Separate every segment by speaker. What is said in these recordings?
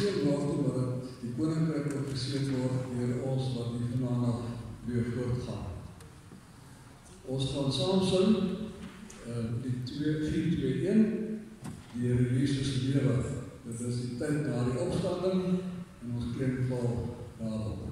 Speaker 1: geseën word, maar dat die koninkryk ook geseën word deur ons wat die vanaand weer voortgaan. Ons gaan saam sing die 4-2-1, die Here Jesus lewe. Dit is die tyd na die opstanding en ons klemval daarop.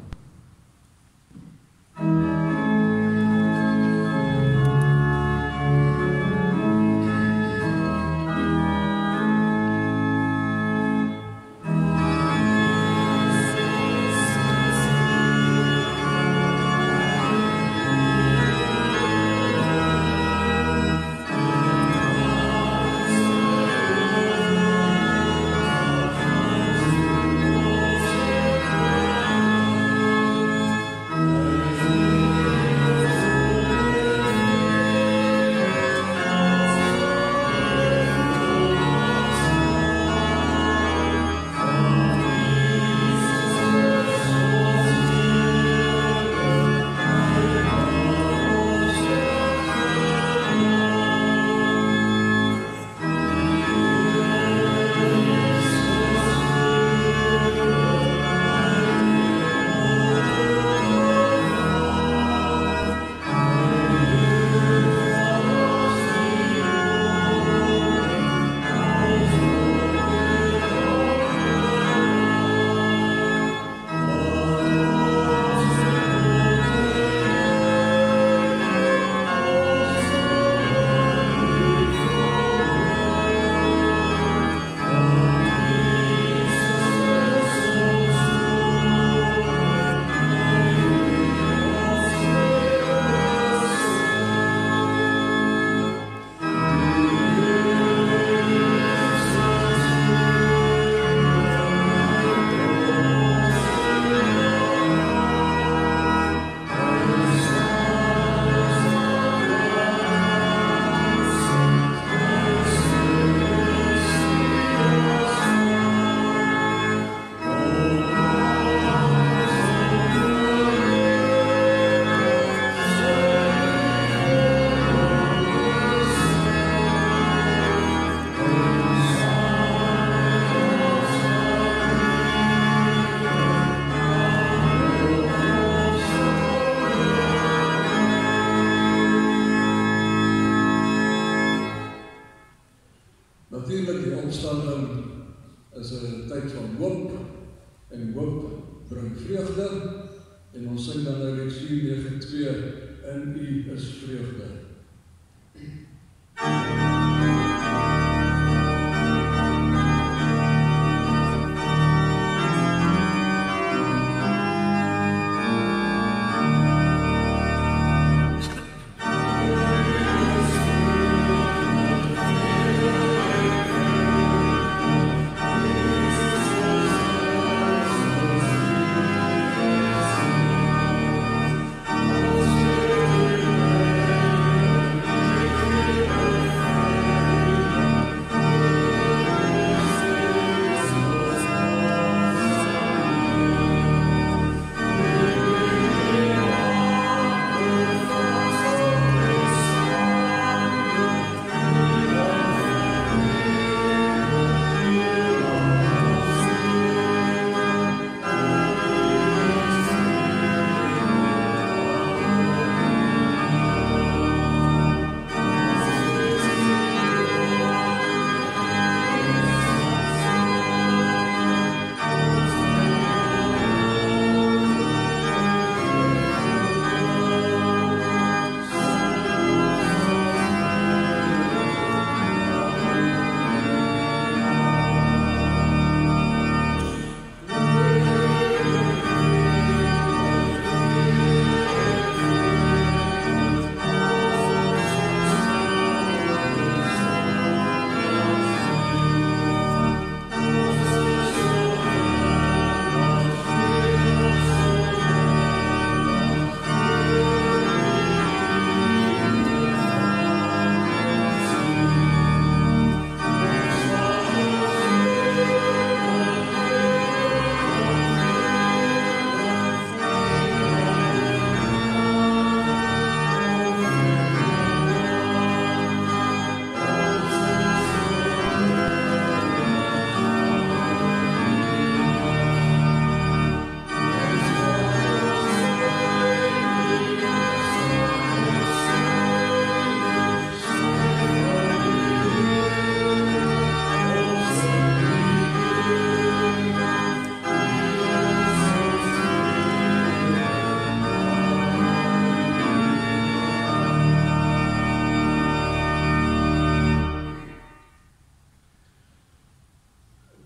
Speaker 1: Natuurlijk, die opstanding is 'n tyd van hoop, en hoop bring vreugde, en ons sing dan nou Reeks 4:9-2, in U is vreugde.
Speaker 2: Oh,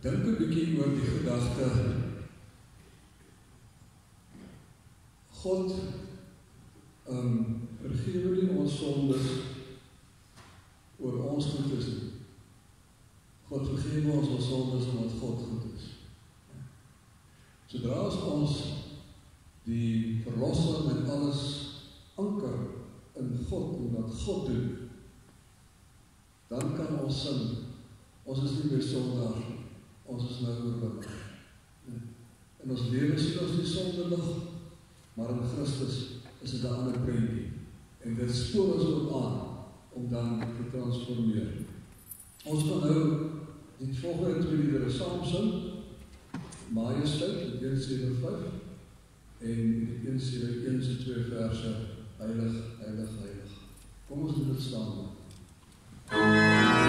Speaker 1: Dink 'n bietjie oor die gedagte, God vergewe nie ons sondes oor ons goed is nie. God vergewe ons sondes omdat God goed is. Sodra as ons die verlossing en alles anker in God en wat God doen, dan kan ons sing, ons is nie meer sondaar, ons is nou oorwinnaar. En ons lewe sien ons nie sondig, maar in Christus is dit 'n ander prentjie. En dit spoor ons ook aan om dan te transformeer. Ons gaan nou die volgende 2 liedere saam sing. Majesteit, 175 en 171 se 2 verse, heilig, heilig, heilig. Kom ons doen dit staan.
Speaker 2: Oh,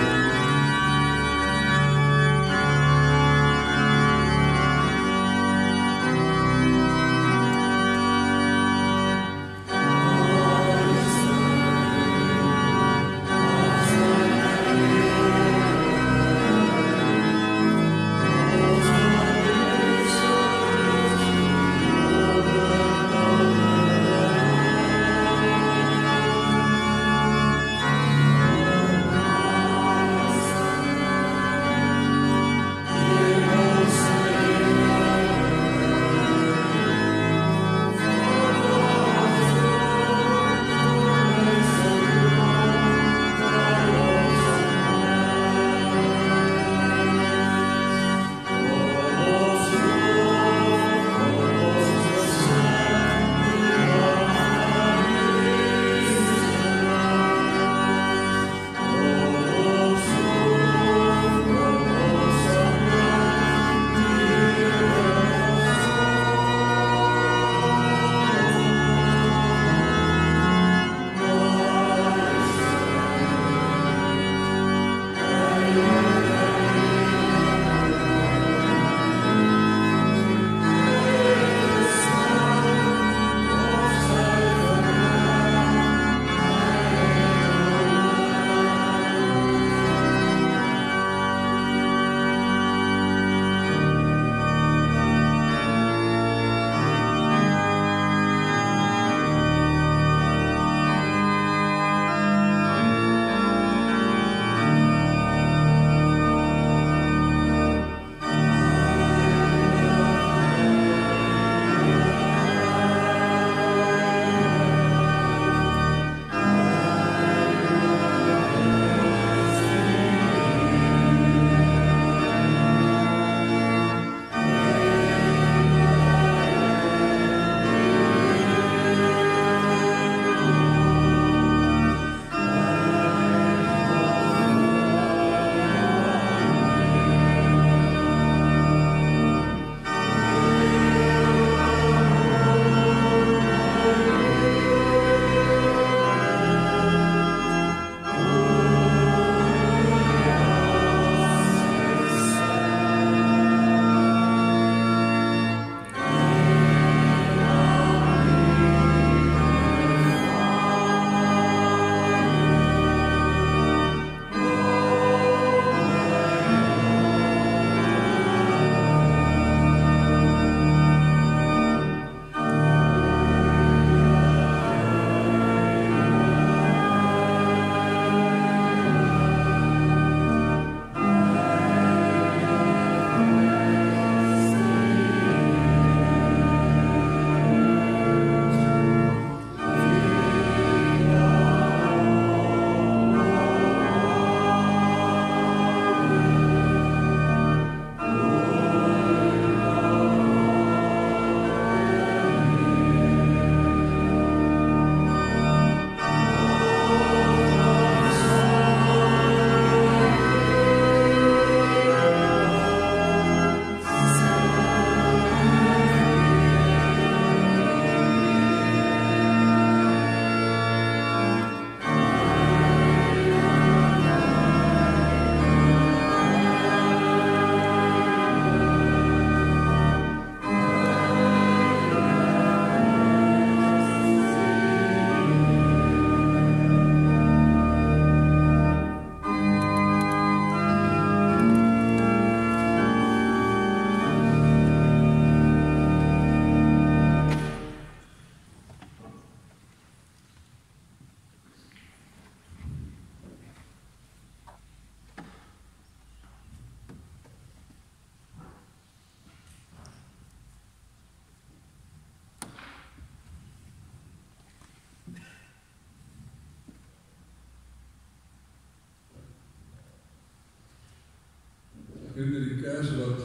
Speaker 1: doen die kers wat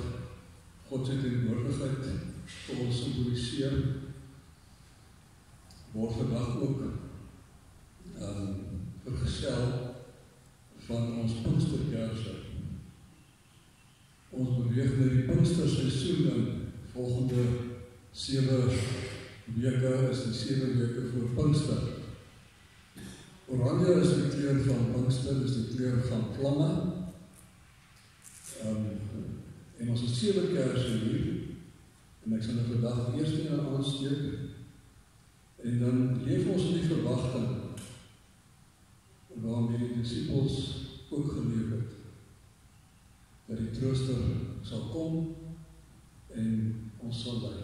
Speaker 1: God se teenwoordigheid vir ons symboliseer, word vandag ook vergesel van ons Pinksterkerse. Ons beweeg na die Pinksterseisoen en volgende 7 weke is die 7 weke voor Pinkster. Oranje is die kleur van Pinkster, is die kleur van vlamme. En ons het 7 kerse hier, en ek sal nou vandag die eerste een aansteek, en dan leef ons in die verwagting, waarmee die disciples ook geleef het, dat die trooster sal kom, en ons sal lei.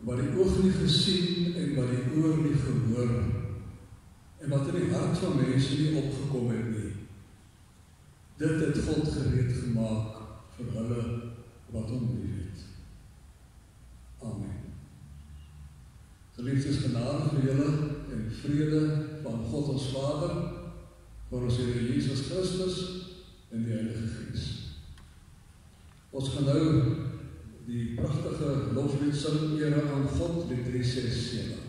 Speaker 1: Wat die oog nie gesien en wat die oor nie gehoor, en wat in die hart van mense nie opgekom het nie, dit het God gereed gemaak vir hulle wat hom liefhet. Amen. Geliefdes, genade vir julle en vrede van God ons Vader, vir ons Here Jesus Christus en die Heilige Gees. Ons gaan nou die prachtige loflied sing, ere aan God, die 367.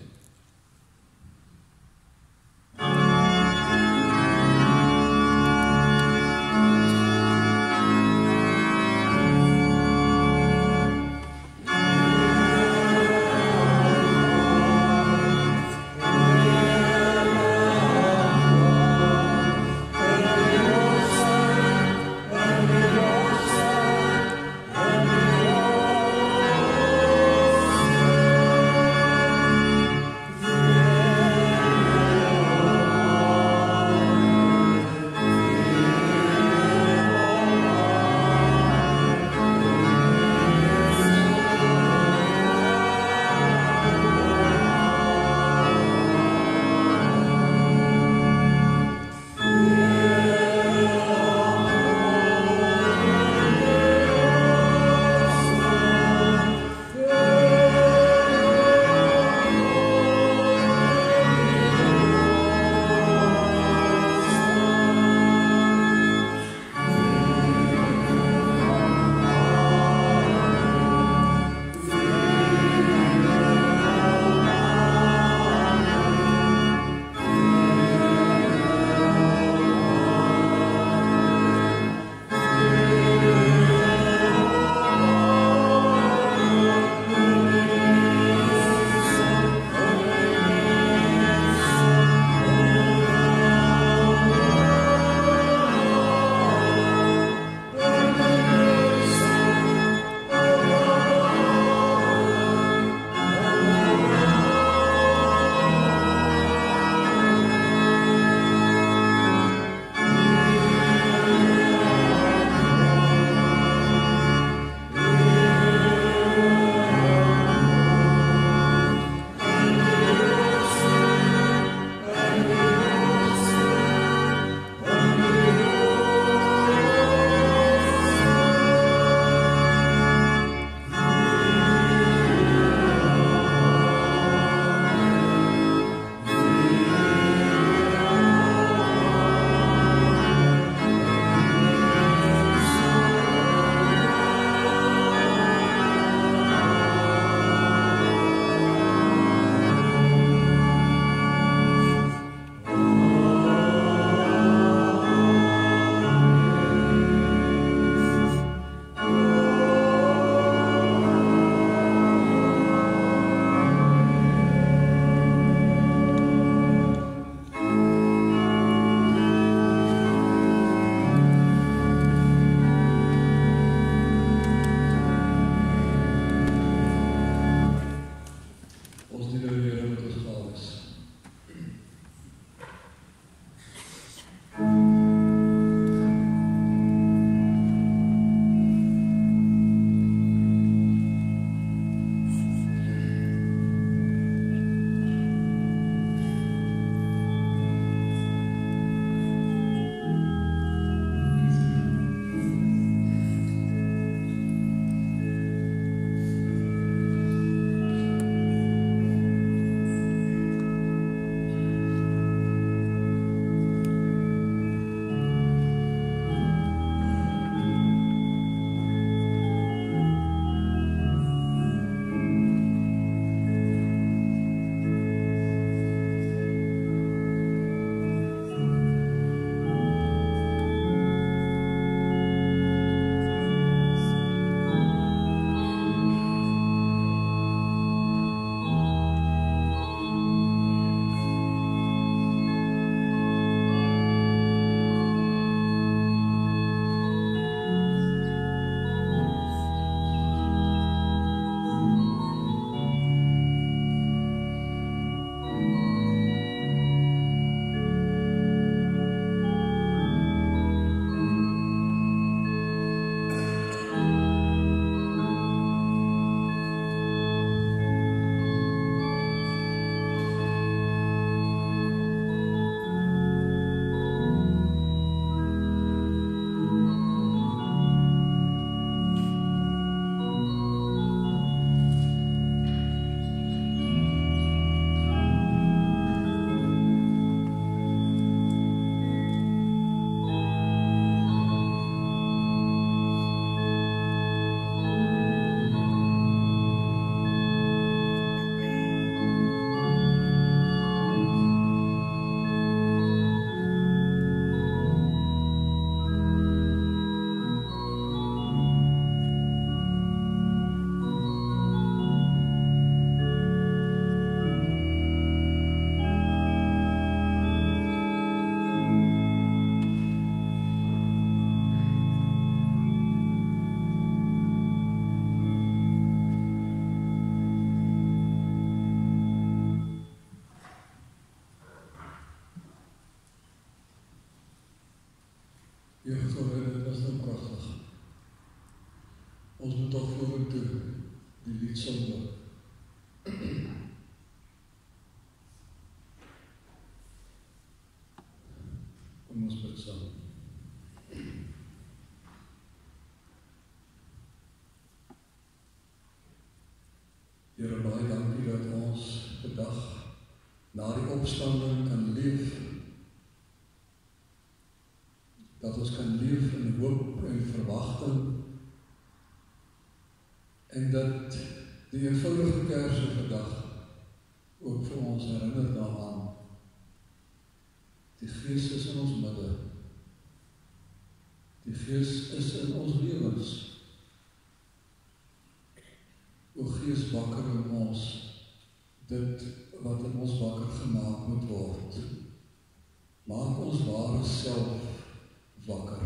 Speaker 1: Here, baie dankie dat ons vandag na die opstanding kan leef. Dat ons kan leef in hoop en verwagting. En dat die eenvoudige kerse vandag ook vir ons herinner daaraan. Die Gees is in ons midde. Die Gees is in ons lewens. O Gees, wakker in ons dit wat in ons wakker gemaak moet word. Maak ons ware self wakker.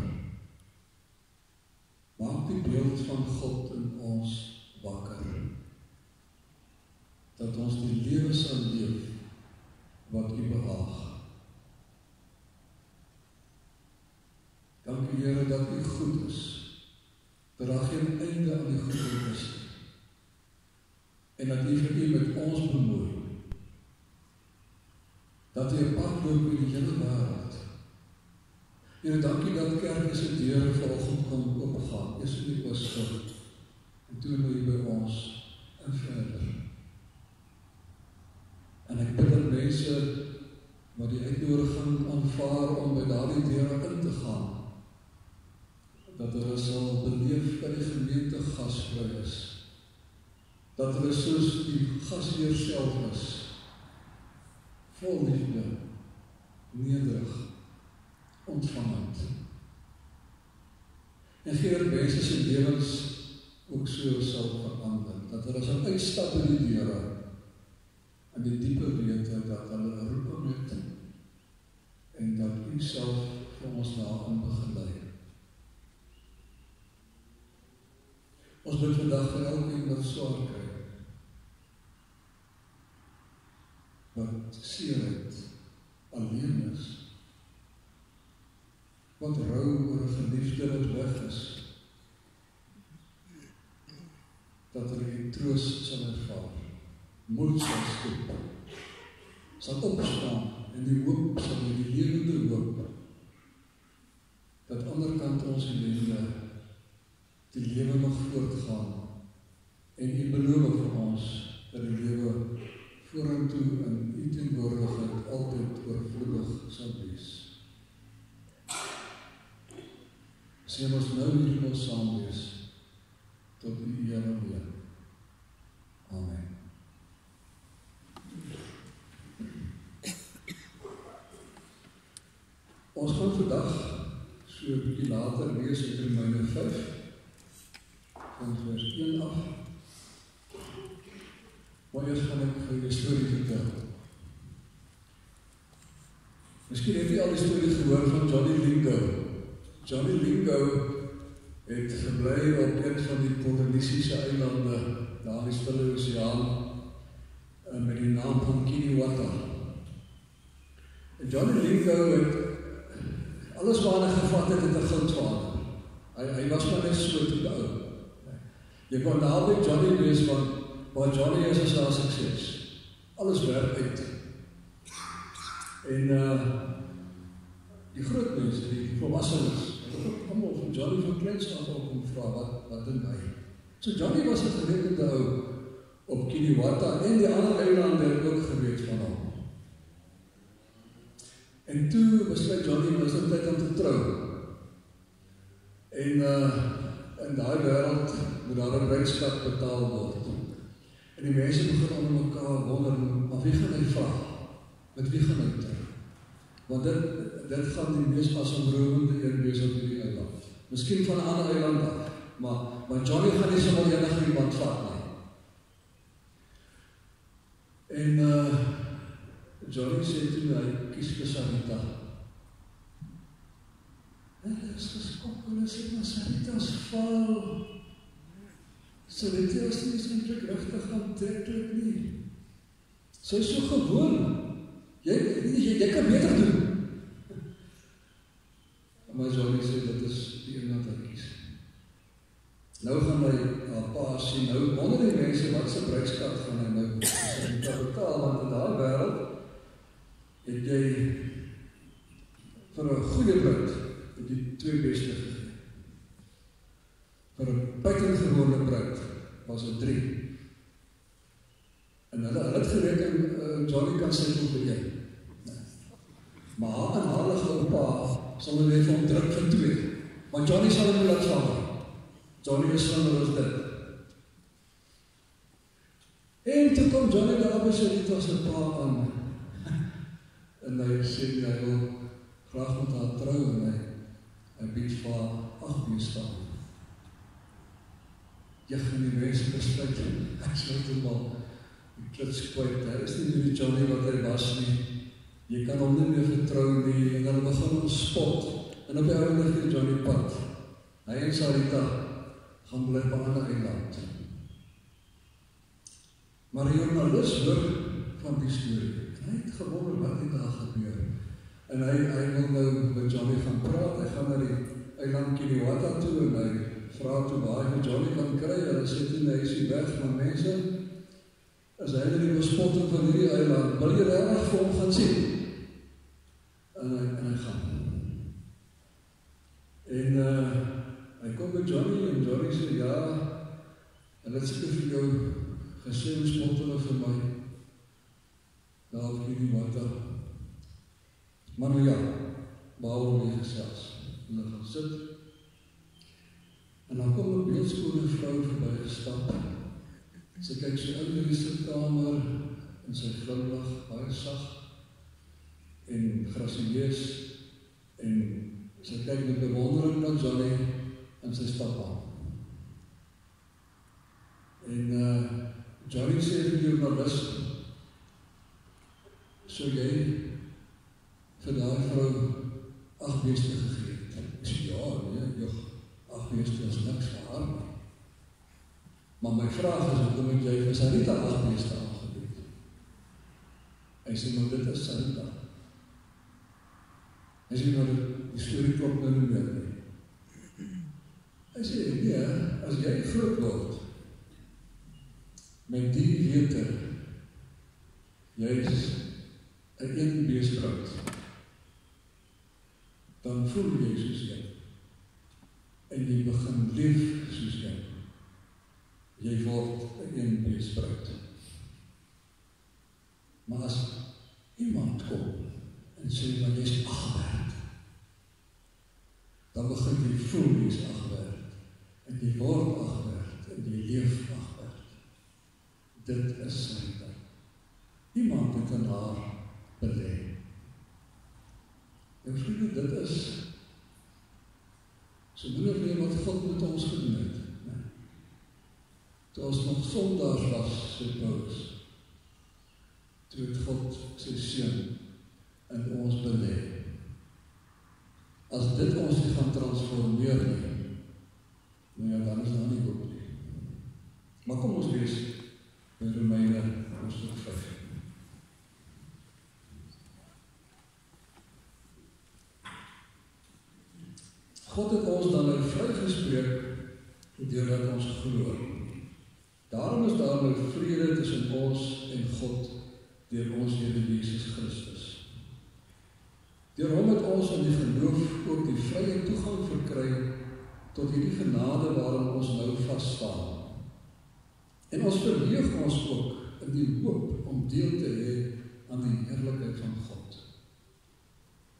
Speaker 1: Maak die beeld van God in ons wakker. Dat ons die lewe sal leef wat U behaag. Dankie Here dat U goed is. Dat daar geen einde aan die goedheid is. En dat U vir U met ons bemoei. Dat U 'n pad loop in die hele wêreld. Here, dankie dat kerk se deure vanoggend kon oopgaan. Eers in die oorsig. En toe nou by ons en verder. En ek bid dat mense wat die uitnodiging aanvaar om by daardie deure in te gaan, dat hulle sal beleef dat die gemeente gasvry is. Dat hulle soos die gasheer self is, vol liefde, nederig, ontvangend. En gee dat mense se lewens ook so sal verander, dat hulle sal uitstap in die deure, en die diepe wete dat hulle 'n roeping het, en dat U self vir ons daarin begelei. Ons bid vandag vir elkeen wat swaar kry, wat seer het, alleen is, wat rou oor 'n geliefde wat weg is, dat hulle die troos sal ervaar, moed sal skep, sal opstaan, en die hoop sal die lewende hoop, dat anderkant ons ellende, die lewe nog voortgaan, en U beloof vir ons, dat die lewe vorentoe in U teenwoordigheid altyd oorvloedig sal wees. Sien ons nou hier ons saam wees, tot U eer alleen. Amen. Ons gaan vandag so 'n bietjie later lees uit Romeine 5, van vers 1 af. Maar eers gaan ek vir julle 'n storie vertel. Miskien het jy al die storie gehoor van Johnny Lingo. Johnny Lingo het gebly op een van die Polinesiese eilande, daar in die Stille Oseaan, met die naam van Kiniwata. En Johnny Lingo het alles wat hy gevat het, 'n goudvader. Hy was maar net so te ou. Jy kon daar by Johnny wees, want waar Johnny is daar sukses. Alles werk uit. En die groot mense, die volwassenes, het allemaal van Johnny van kleins af al kom vra, wat doen hy? So Johnny was 'n geletterde ou op Kiniwata, en die ander eilande het ook geweet van hom. En toe besluit Johnny, was dit tyd om te trou. En in daai wêreld moet daar 'n bruidskap betaal word. En die mense begin onder mekaar wonder, maar wie gaan hy vra? Met wie gaan hy trou? Want dit gaan die mees asemrowende een wees op hierdie eiland. Miskien van 'n ander eiland af, maar Johnny gaan nie sommer enige iemand vat nie. En Johnny sê toe, hy kies vir Sarita. Hulle is geskok, hulle sê, maar Sarita is val. Sarita is nie eintlik regtig aantreklik nie. Sy is so gewoon. Jy kan beter doen. Maar Johnny sê, dit is die een wat hy kies. Nou gaan hy haar pa sien, nou wonder die mense wat se bruidskap gaan hy nou Sarita betaal, want in daai wêreld het jy vir 'n goeie bruid die 2 beste gegee. Vir 'n buitengewone bruid was dit 3. En hulle het gereken, Johnny kan sy tot beheer. Maar haar en haar oupa sal hulle vir hom druk vir 2. Maar Johnny sal hom laat val. Johnny is slimmer as dit. En toe kom Johnny daar by sy Rita se pa aan. En hy sê hy wil graag met haar trou en hy bied vir haar 8 beestaan. Jy gaan die mense besluit, ek sluit hem al die klits kwijt, hy is nie die Johnny wat hy was nie, jy kan hom nie meer vertrou nie, en hulle begin hom spot, en op die oude lig Johnny pad, hy en Sarita gaan bly op 'n ander eiland. Maar die journalist hoor van die storie, en hy het gewonder wat die daar gebeur, en hy wil nou met Johnny gaan praat, hy gaan na die eiland Kiniwata toe, en hy vraag toe waar hy met Johnny kan kry, hulle sê toe, hy is hier weg van mense, as hy in die bespotting van hierdie eiland, wil jy reg vir hom gaan sien? En hy gaan. En hy kom met Johnny, en Johnny sê, ja, en het sê vir jou, gesê hoe spot hulle vir my, daar op Kiniwata. Maar nou ja, waarom nie gesels? Hulle gaan sit, en dan kom 'n beeldskone vrou verby gestap. Sy kyk so in die sitkamer, en sy glimlag, baie sag, en grasieus, en sy kyk met bewondering na Johnny, en sy stap aan. En Johnny sê vir die journalist, so jy vir daai vrou 8 beeste gegee het. Ek sê, ja, nee, 8 beeste is niks vir haar nie. Maar my vraag is, hoe moet jy vir Sarita 8 beeste aangebied? Hy sê, maar dit is Sarita. Hy sê, maar die storie klop nou nie meer nie. Hy sê, nee, as jy groot word, met die wete, jy is 'n eenbeesbrood, dan voel jy soos jy, en jy begin leef soos jy. Jy word 'n eenbeesbrood. Maar as iemand kom en sê, maar jy is 8 werd, dan begin jy voel jy is 8 werd, en jy word 8 werd, en jy leef 8 werd. Dit is Sarita. Iemand het in haar belê. En vriende, dit is so min of meer wat God met ons gedoen het. Toe ons nog sondaars was, sê Paulus, toe het God sy seun in ons belê. As dit ons nie gaan transformeer nie, nou ja, dan is daar nie hoop nie. Maar kom ons lees by Romeine hoofstuk 5. God het ons dan nou vrygespreek deurdat ons glo. Daarom is daar nou vrede tussen ons en God deur ons Here Jesus Christus. Deur hom het ons in die geloof ook die vrye toegang verkry tot hierdie genade waarin ons nou vasstaan. En ons verheug ons ook in die hoop om deel te hê aan die heerlikheid van God.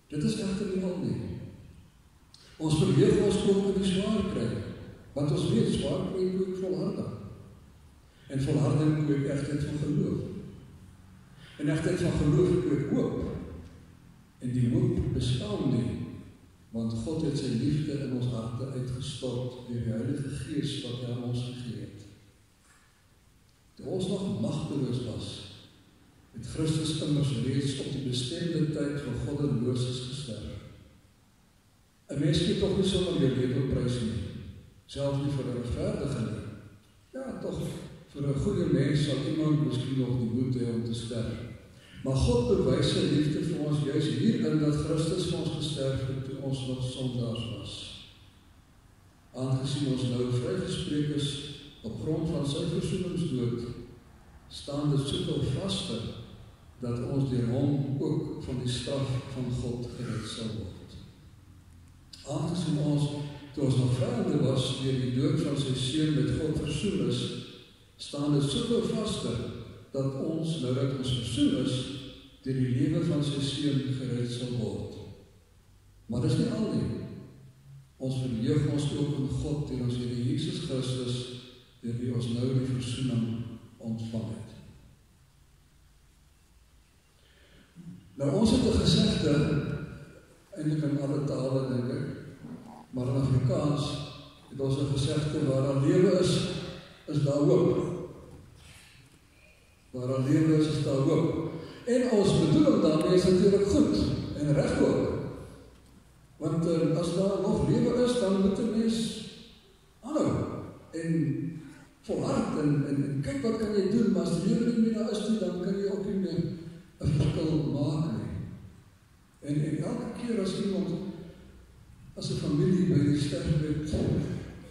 Speaker 1: Dit is egter nie al nie. Ons verheug ons ook in die swaar kry, want ons weet swaar kry ook volharding. En volharding ook egtheid van geloof. En egtheid van geloof ook hoop. En die hoop bestaan nie, want God het sy liefde in ons harte uitgestort deur die Heilige Gees wat hy aan ons gegee het. Toe ons nog magteloos was, het Christus immers reeds op die bestemde tyd van goddeloses gesterf. 'n Mens moet tog nie sommer jou lewe prys nie, selfs nie vir 'n regverdige nie. Ja, tog, vir 'n goeie mens sal iemand miskien nog die moed hê om te sterf. Maar God bewys sy liefde vir ons juis hierin dat Christus vir ons gesterf het toe ons nog sondaars was. Aangesien ons nou vrygespreek is op grond van sy versoeningsdood, staan dit soveel vaster dat ons deur hom ook van die straf van God gered sal word. Aangesien ons, toe ons nog vyande was, deur die dood van sy seun met God versoen is, staan dit soveel vaster dat ons, nou dat ons versoen is, deur die lewe van sy seun gered sal word. Maar dis nie al nie. Ons verheug ons ook in God deur ons Here Jesus Christus, deur wie ons nou die versoening ontvang het. Nou ons het 'n gesegde, eintlik in alle tale dink ek, maar in Afrikaans het ons 'n gesegde waar daar lewe is daar hoop. Waar daar lewe is daar hoop. En ons bedoeling daarmee is natuurlijk goed en reg ook. Want as daar nog lewe is, dan moet 'n mens aanhou en volhard en kyk wat kan jy doen, maar as die lewe nie meer daar is nie, dan kan jy ook nie meer 'n verskil maak nie. En elke keer as iemand, as 'n familie by die sterfbed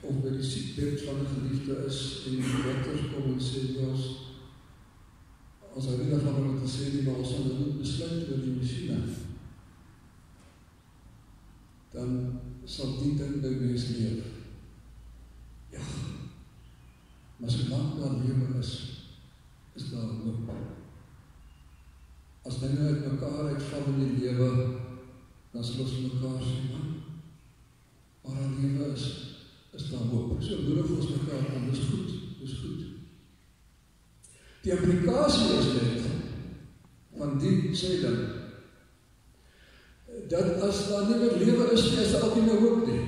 Speaker 1: of by die siekbed van 'n geliefde is en die dokters kom en sê, ons hou nie daarvan om te sê nie, maar ons sal dit besluit oor die masjiene, dan sal die ding by mens leef. Ja, maar solank daar lewe is daar hoop. As dinge uit mekaar uitval in die lewe, dan sal ons mekaar sê, maar daar lewe is daar hoop. So moedig ons mekaar aan, dis goed. Die implikasie is net van die sêding, dat as daar nie meer lewe is daar ook nie meer hoop nie.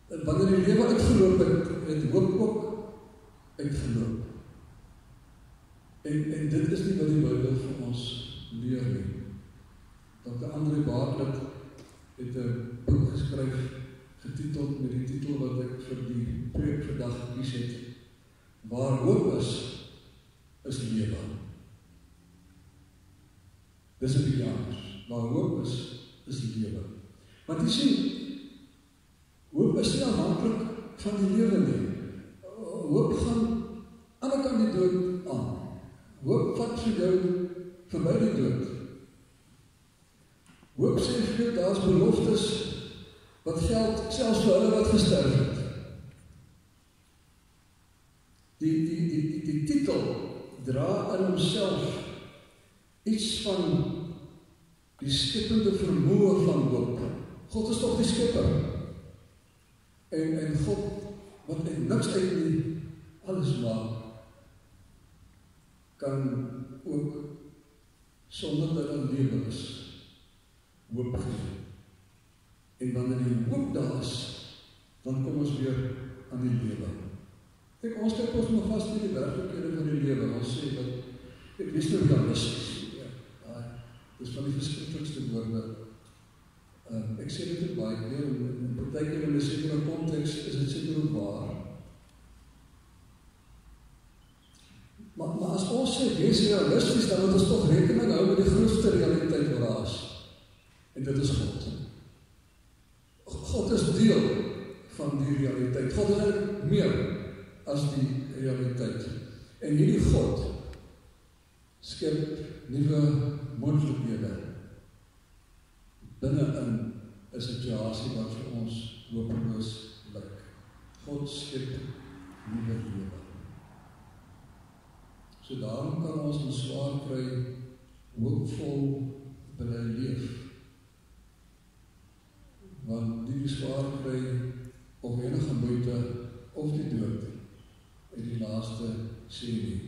Speaker 1: En wanneer die lewe uitgeloop het hoop ook uitgeloop. En dit is nie wat die Bybel vir ons leer nie. Dr. André Bartlett het 'n boek geskryf, getiteld met die titel wat ek vir die preek vandag gekies het, Waar hoop is lewe. Dis 'n bietjie anders. Waar hoop is lewe. Want jy sien, hoop is nie afhanklik van die lewe nie. Hoop gaan aan die kant die dood aan. Hoop vat vir jou verby die dood. Hoop sê vir jou, daar is beloftes wat geld selfs vir hulle wat gesterf het. Die titel dra in homself iets van die skepende vermoë van hoop. God is toch die skepper. En God, wat uit niks uit nie alles maak, kan ook, sonder dat er lewe is, hoop gee. En wanneer die hoop daar is, dan kom ons weer aan die lewe. Kijk, ons kyk ons maar vast in die werklikhede van die lewe. Ons sê dat, ek wees nou realisties. Dit is van die verskriklikste woorde. Ek sê dit ook baie keer, en partykeer in 'n sekere konteks is dit seker ook waar. Maar as ons sê, wees realisties, dan moet ons toch rekening hou met die grootste realiteit wat daar is. En dit is God. God is deel van die realiteit. God is eintlik meer as die realiteit. En hierdie God skep nuwe moontlikhede binne in 'n situasie wat vir ons hopeloos lyk. God skep nuwe lewe. So daarom kan ons in swaar kry hoopvol bly leef. Want die swaar kry of enige moeite of die dood in die laaste sê nie.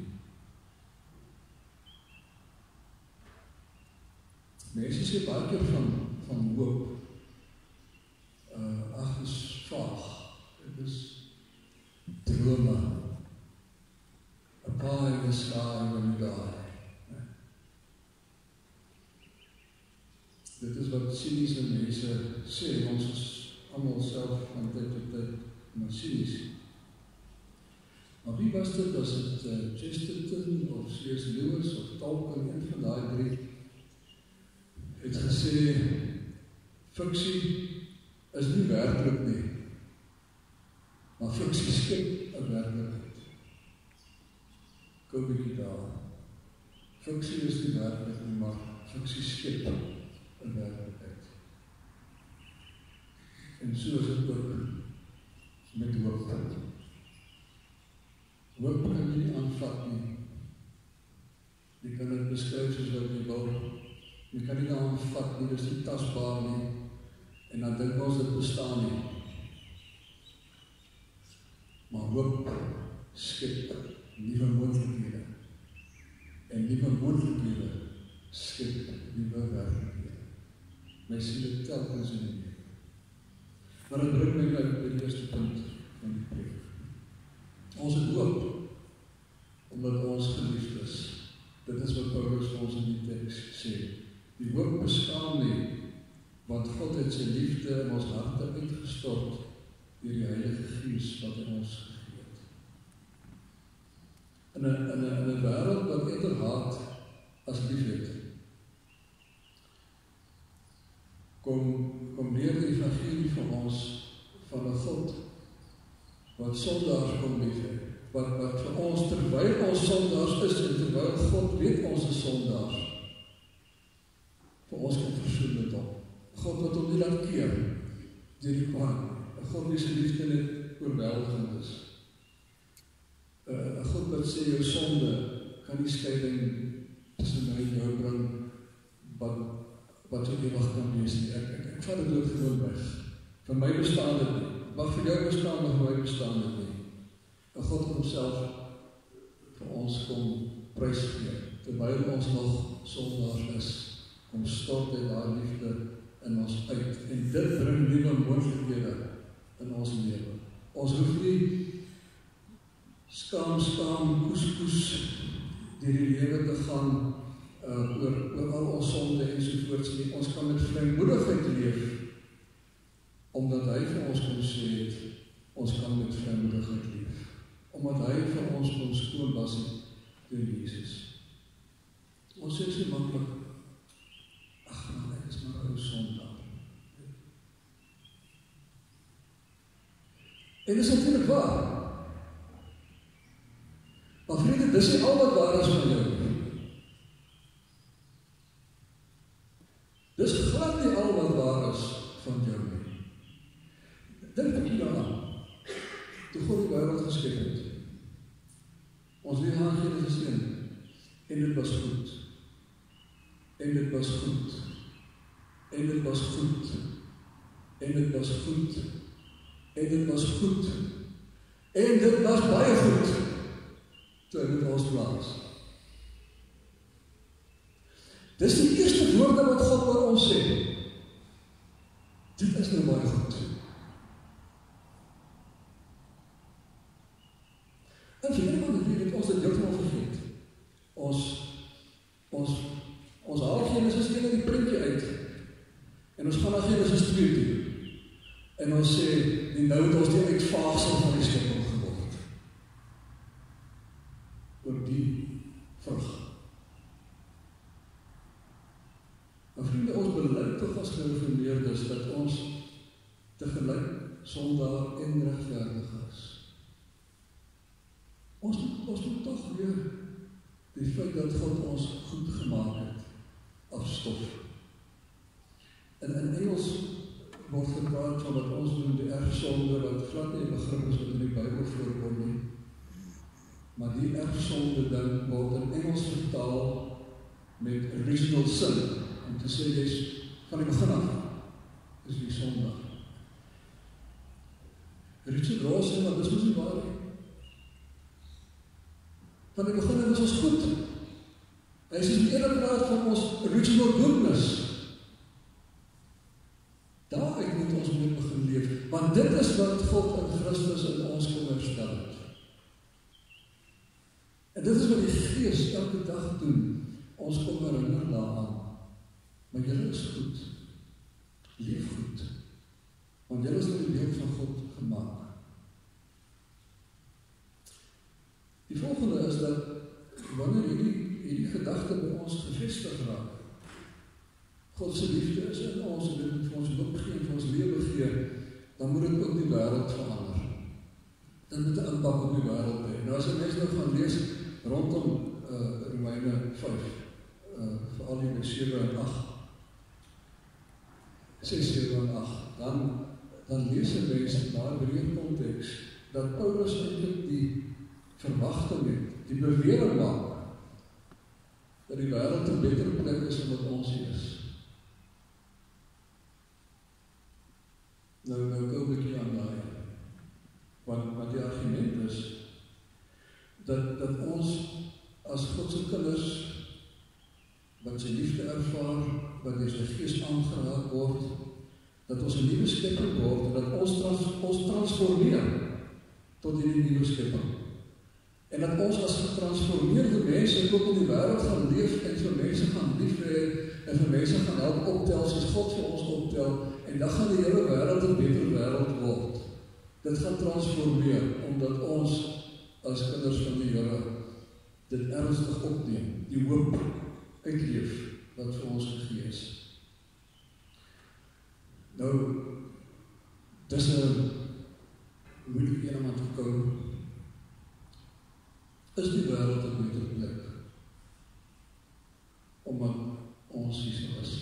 Speaker 1: Mense sê baie keer van hoop. Ag, is vaag. Dit is drome. A pie in the sky when you die. Dit is wat cynische mense sê. Ons is almal self van tyd tot tyd maar cynisch. Maar wie was dit? Was dit Chesterton of C.S. Lewis of Tolkien, een van daai drie, het gesê, fiksie is nie werklik nie, maar fiksie skep 'n werklikheid. Kom bietjie daar. Fiksie is nie werklik nie, maar fiksie skep 'n werklikheid. En so is dit ook met hoop. Hoop kan jy nie aanvat nie, hier is nie tasbaar nie, en dan dink ons dit bestaan nie. Maar hoop skep nuwe moontlikhede. En nuwe moontlikhede skep nuwe werklikhede. My sien dit telkens in die lewe. Maar dit bring my by die eerste punt van die preek. Ons het hoop, omdat ons geliefd is. Dit is wat Paulus vir ons in die teks sê. Die hoop bestaan nie, want God het sy liefde in ons harte uitgestort deur die Heilige Gees wat in ons gegee het. In 'n wêreld wat eerder haat as liefhet, kom leer die evangelie van ons van 'n God wat sondaars kom liefhet, wat vir ons terwyl ons sondaars is en terwyl God weet ons is sondaars, vir ons kom versoen met hom. God wat hom nie laat keer deur die kwaad, 'n God wie se liefde net oorweldigend is. 'n God wat sê jou sonde kan nie skeiding tussen my en jou bring wat so ewig kan wees nie. Ek vat dit dood gewoon weg. Vir my bestaan dit nie. Mag vir jou bestaan, maar vir my bestaan dit nie. 'n God wat homself vir ons kom prysgee, terwyl ons nog sondaars is, kom stort hy daai liefde in ons uit. En dit bring nuwe moontlikhede in ons lewe. Ons hoef nie skaam, koes deur die lewe te gaan oor al ons sonde ensovoorts nie. Ons kan met vrymoedigheid leef, omdat hy vir ons kom sê het, ons kan met vrymoedigheid leef. Omdat hy vir ons kom skoon was deur Jesus. Ons sê so maklik, ag man, ek is maar 'n sondaar. En dis natuurlik waar. Maar vriende, dis nie al wat waar is van jou. Dis glad nie al wat waar is van jou nie. Dink ek daaraan. Toe God die wêreld geskep het, ons leer aan Genesis 1, en dit was goed. En dit was goed. En dit was goed. En dit was goed. En dit was goed. En dit was baie goed. Toe hy dit ons plaas. Dis die eerste woorde wat God oor ons sê. Dit is nou baie goed. En vir iemand het ons dit heeltemal vergeet. Ons haal Genesis 1 in die printjie uit. En ons gaan na Genesis 2 toe. En ons sê, nou het ons die uitvaagsel van die skepping geword. Oor die vrug. Maar vriende, ons beleid toch as gereformeerdes dat ons tegelijk sondaar en regverdig is. Ons moet toch weer die feit dat God ons goed gemaakt het, afstof. En in Engels word gepraat van wat ons doen, die erfsonde, wat glad nie begrip is wat in die Bybel voorkom nie. Maar die erfsonde dan word in Engels vertaal met original sin, om te sê, jy is van die begin af, is die sondag. Richard Ross sê, maar dis ons nie waar nie. Van die begin af is ons goed. Hy sê, die ene praat van ons original goodness. Daaruit moet ons moet begin leef, want dit is wat God in Christus in ons kom herstel het. En dit is wat die Gees elke dag doen, ons kom herinner daaraan. Maar julle is goed, leef goed, want julle is in die beeld van God gemaak. Die volgende is dat, wanneer hierdie gedagte by ons gevestig raak, Godse liefde is in ons, en dit moet vir ons hoop gee, vir ons lewe gee, dan moet dit ook die wêreld verander. Dan moet die impak op die wêreld hê. Nou as jy mens nou gaan lees, rondom Romeine 5, veral die 7 en 8, 6, 7 en 8, dan lees jy mens in daai breë konteks, dat Paulus eintlik die verwagting het, die bewering maak, dat die wêreld 'n beter plek is as wat ons hier is. as God se kinders, wat sy liefde ervaar, wat deur sy gees aangeraak word, dat ons 'n nuwe skepping word, en dat ons transformeer tot hierdie nuwe skepping. En dat ons as getransformeerde mense ook in die wêreld gaan leef en vir mense gaan lief hê en vir mense gaan help optel soos God vir ons optel, en dan gaan die hele wêreld 'n beter wêreld word. Dit gaan transformeer omdat ons as kinders van die Here dit ernstig opneem, die hoop uitleef wat vir ons gegee is. Nou, dis 'n moeilike een om aan te kom. Is die wêreld 'n beter plek omdat ons hier is?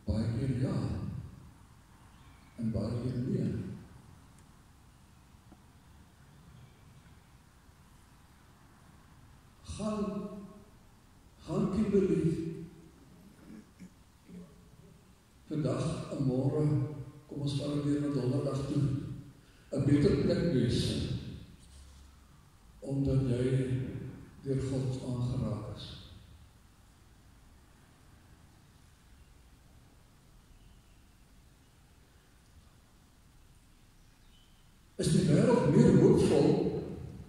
Speaker 1: Baie keer ja, en baie keer nee. Gaan Kimberley vandag en môre, kom ons val weer na donderdag toe, 'n beter plek wees, omdat jy deur God aangeraak is. Is die wêreld meer hoopvol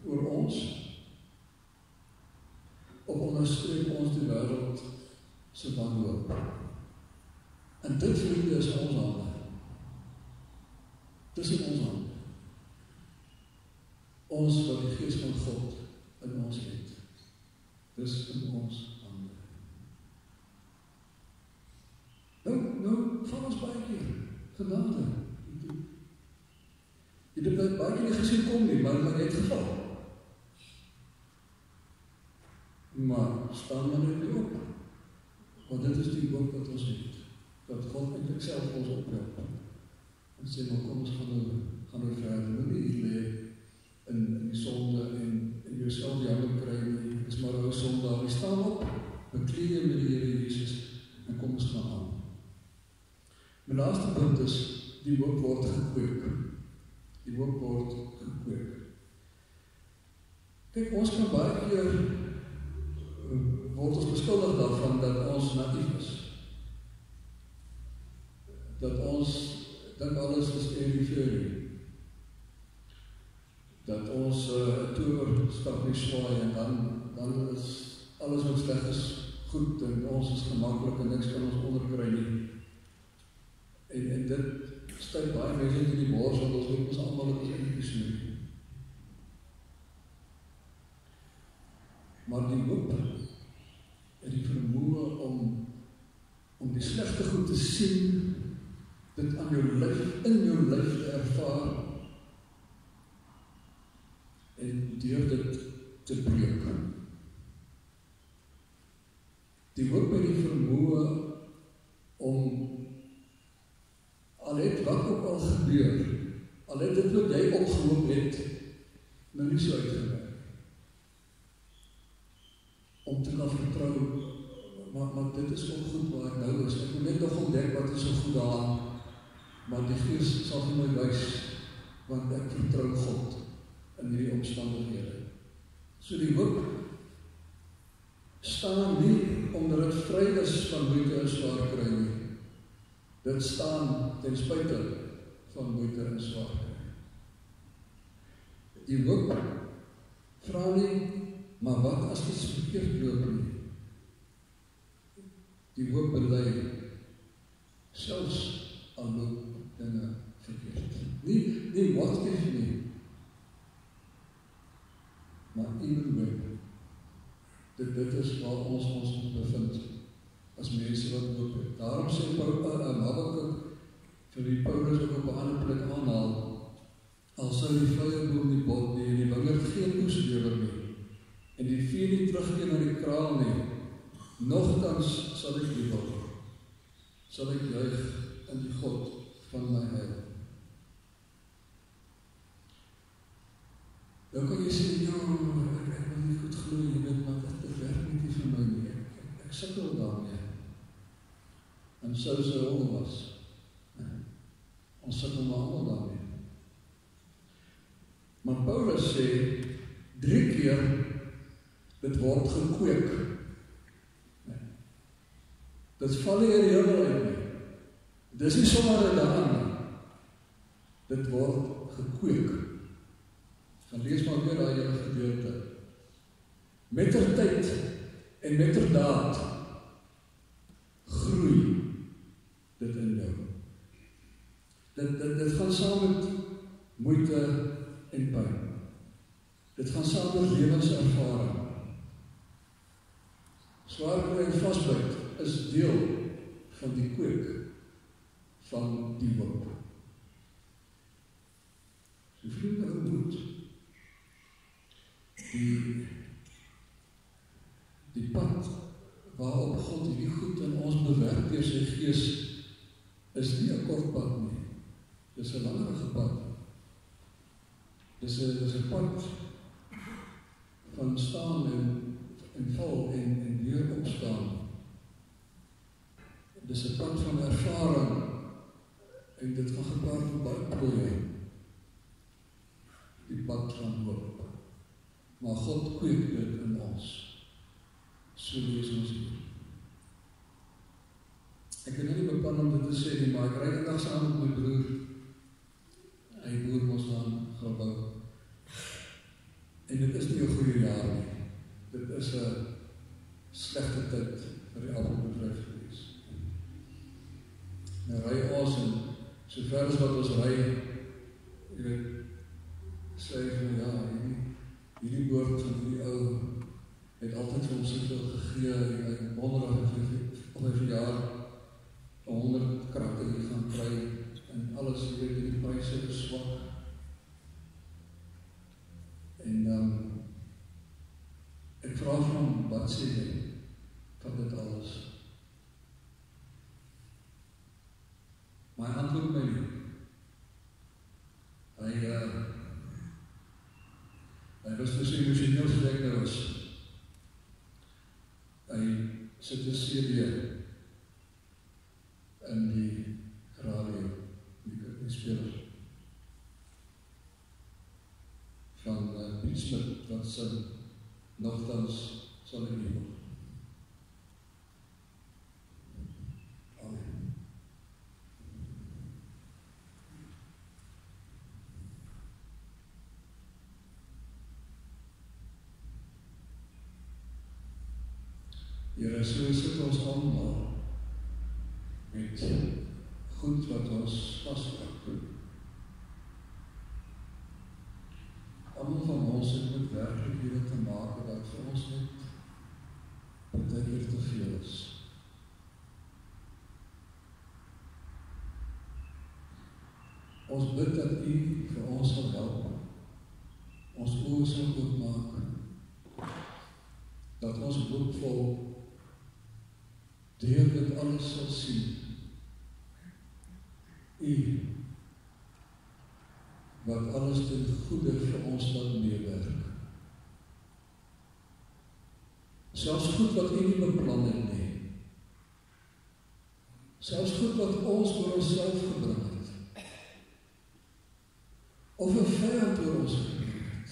Speaker 1: oor ons, of onderstreep ons die wêreld se wanhoop? En dit, vriende, is ons hande. Dis in ons hande. Ons wat die gees van God in ons het. Dis in ons hande. Nou, van ons baie keer, genade. Jy het baie keer nie gesien kom nie, maar jy het geval. Maar staan maar net nie op. Want dit is die hoop wat ons het. Dat God eintlik self ons ophelp. En sê, maar kom ons gaan nou verder. Nie lê in die sonde en jouself jammer kry nie. Dis maar 'n sondaar. Jy staan op, beklee jy met die Here Jesus en kom ons gaan aan. My laaste punt is, die hoop word gekweek. Die hoop word gekweek. Kyk, ons kan baie keer word ons beskuldig daarvan dat ons naïef is. Dat ons dink alles is airy-fairy. Dat ons towerstaf nie swaai en dan is alles wat sleg is goed en ons is gemaklik en niks kan ons onderkry nie. En dit stuit baie mense in die bors, want ons weet ons almal het eintlik gesien. Maar die hoop en die vermoë om die slegte goed te sien, dit aan jou lyf, in jou lyf te ervaar en deur dit te breek. Die hoop en die vermoë om al het wat ook al gebeur, al het dit wat jy opgehoop het, nou nie so uitgewerk. Om te kan vertrou, maar dit is ook goed waar ek nou is. Ek moet net nog ontdek wat is so goed daaraan, maar die Gees sal vir my wys, want ek vertrou God in hierdie omstandighede. So die hoop staan nie omdat dit vry is van moeite en swaar kry nie. Dit staan ten spyte van moeite en swaar kry. Die hoop vra nie, maar wat as iets verkeerd loop nie? Die hoop bely, selfs al loop dinge verkeerd. Nie wat if nie, maar even when. Dit is waar ons moet bevind, as mense wat hoop het. Daarom sê Habakuk vir die Paulus ook op 'n ander plek aanhaal, al sou die vryboom nie bot nie, en die wingerd geen oes lewer nie, en die vee nie terugkeer na die kraal nie, nogtans sal ek jubel, sal ek juig in die God van my heil. Dan kan jy sê, ja, ek wil nie goed glo, jy weet, maar dit werk nie vir my nie, ek sukkel daarmee. En sou sy hol was, ons sukkel maar allemaal daarmee. Maar Paulus sê, 3 keer dit word gekweek. Dit val nie in die hemel uit nie. Dis nie sommer in daan nie. Dit word gekweek. Gaan lees maar weer daai hele gedeelte. Mettertyd en metterdaad groei dit in jou. Dit gaan saam met moeite en pyn. Dit gaan saam met lewenservaring. Swaar kry en vasbyt is deel van die kweek van die hoop. So vriende ontmoet die pad waarop God hierdie goed in ons bewerk deur sy Gees is nie 'n kort pad nie. Dis 'n langerige pad. Dis 'n pad van staan en val en weer opstaan. Dis 'n pad van ervaring en dit gaan gepaard met baie plooie. Die pad van hoop. Maar God kweek dit in ons. So lees ons hier. Ek kan nie beplan om dit te sê nie, maar ek ry eendag saam met my broer. Hy boer ons aan Grabouw. En dit is nie 'n goeie jaar nie. Dit is 'n slegte tyd vir die appelbedryf gewees. Nou ry ons en so ver as wat ons ry, jy weet, sê van ja, hierdie boord van hierdie ou het altyd vir ons soveel gegee, hy wonderlik of hy vir jaar 100 kratte hier gaan kry en alles, jy weet, die pryse is swak. En ek vra van hom, wat sê jy van dit alles? Maar hy antwoord my nie. Hy was dus emosioneel soos ek nou was. Hy sit 'n CD in die radio, die speler van Piet Smit, wat sing, nogtans sal ek nie word. Amen. Here, so sit ons almal met goed wat ons vaspak. Almal van ons het met werklikhede te maak wat vir ons net partykeer te veel is. Ons bid dat U vir ons sal help, ons oë sal oopmaak, dat ons hoopvol deur dit alles sal sien. U wat alles ten goeie vir ons laat meewerk. Selfs goed wat U nie beplan het nie. Selfs goed wat ons oor onsself gebring het. Of 'n vyand oor ons gebring het.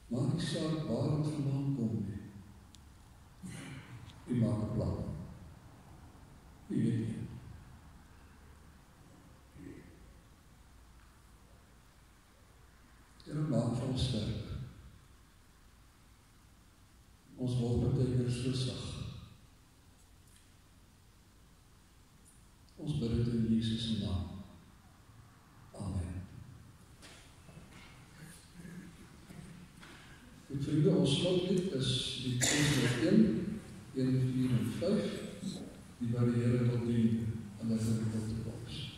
Speaker 1: Maak nie saak waar het vandaan kom nie. U maak 'n plan. U weet nie. Here, maak vir ons sterk. Ons word partykeer so sag. Ons bid dit in Jesus se naam. Amen. Goed vriende, ons slotlied is die Korintiërs 1, 4 en 5, die wat die Here wil dien aan die gereelde boks.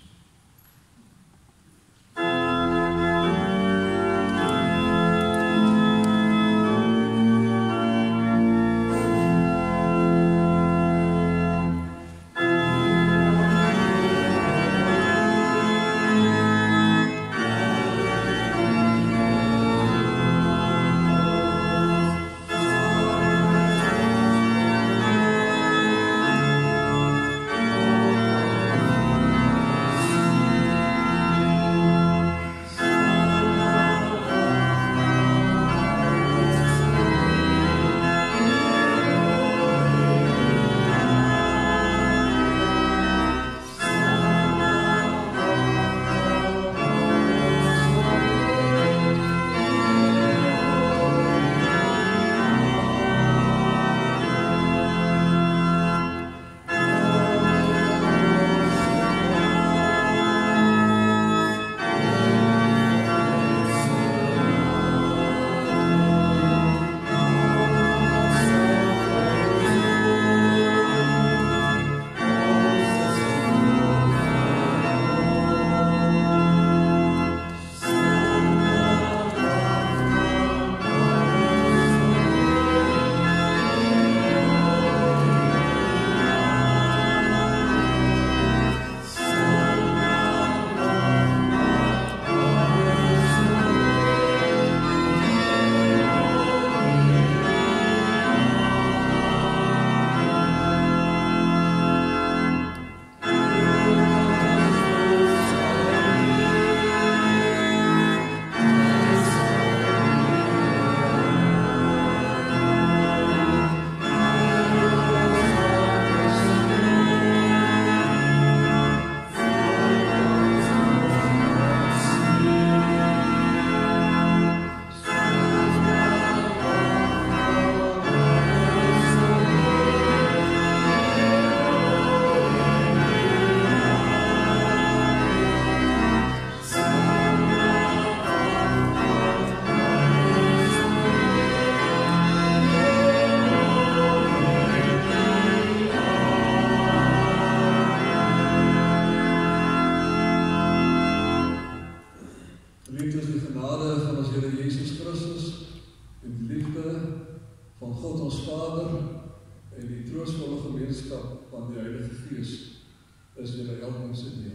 Speaker 1: van ons Vader en die troostvolle gemeenskap van die Heilige Gees is julle elkeen se deel.